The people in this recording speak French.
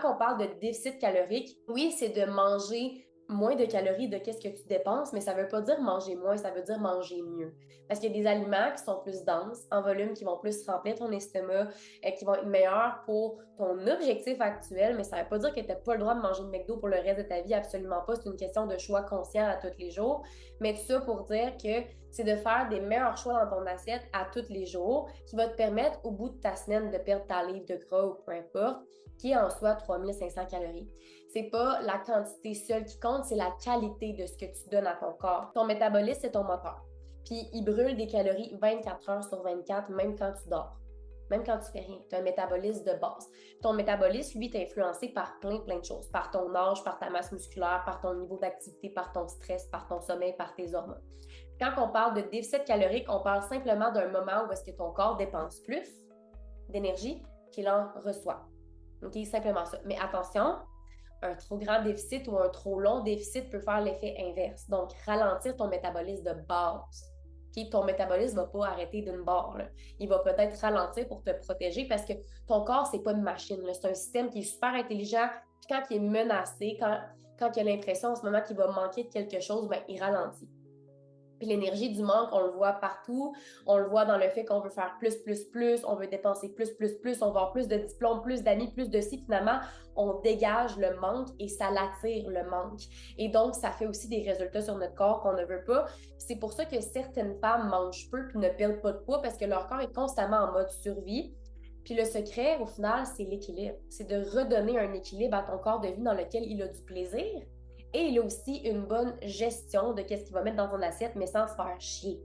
Quand on parle de déficit calorique, oui, c'est de manger moins de calories de qu'est-ce que tu dépenses, mais ça veut pas dire manger moins, ça veut dire manger mieux. Parce qu'il y a des aliments qui sont plus denses, en volume, qui vont plus remplir ton estomac, qui vont être meilleurs pour ton objectif actuel, mais ça veut pas dire que tu n'as pas le droit de manger de McDo pour le reste de ta vie, absolument pas. C'est une question de choix conscient à tous les jours. Mais tout ça pour dire que c'est de faire des meilleurs choix dans ton assiette à tous les jours qui va te permettre au bout de ta semaine de perdre ta livre de gras ou peu importe, qui est en soi 3500 calories. C'est pas la quantité seule qui compte, c'est la qualité de ce que tu donnes à ton corps. Ton métabolisme, c'est ton moteur. Puis il brûle des calories 24 heures sur 24, même quand tu dors. Même quand tu fais rien, tu as un métabolisme de base. Ton métabolisme, lui, est influencé par plein de choses. Par ton âge, par ta masse musculaire, par ton niveau d'activité, par ton stress, par ton sommeil, par tes hormones. Quand on parle de déficit calorique, on parle simplement d'un moment où est-ce que ton corps dépense plus d'énergie qu'il en reçoit. OK, simplement ça. Mais attention, un trop grand déficit ou un trop long déficit peut faire l'effet inverse. Donc, ralentir ton métabolisme de base. Okay? Ton métabolisme ne va pas arrêter d'une barre. Là. Il va peut-être ralentir pour te protéger parce que ton corps, c'est pas une machine. Là. C'est un système qui est super intelligent. Puis quand il est menacé, quand il a l'impression en ce moment qu'il va manquer de quelque chose, ben, il ralentit. Puis l'énergie du manque, on le voit partout. On le voit dans le fait qu'on veut faire plus, on veut dépenser plus, on veut avoir plus de diplômes, plus d'amis, plus de ci. Finalement, on dégage le manque et ça l'attire le manque. Et donc, ça fait aussi des résultats sur notre corps qu'on ne veut pas. C'est pour ça que certaines femmes mangent peu puis ne perdent pas de poids parce que leur corps est constamment en mode survie. Puis le secret, au final, c'est l'équilibre. C'est de redonner un équilibre à ton corps de vie dans lequel il a du plaisir et il a aussi une bonne gestion de qu'est-ce qu'il va mettre dans ton assiette, mais sans se faire chier.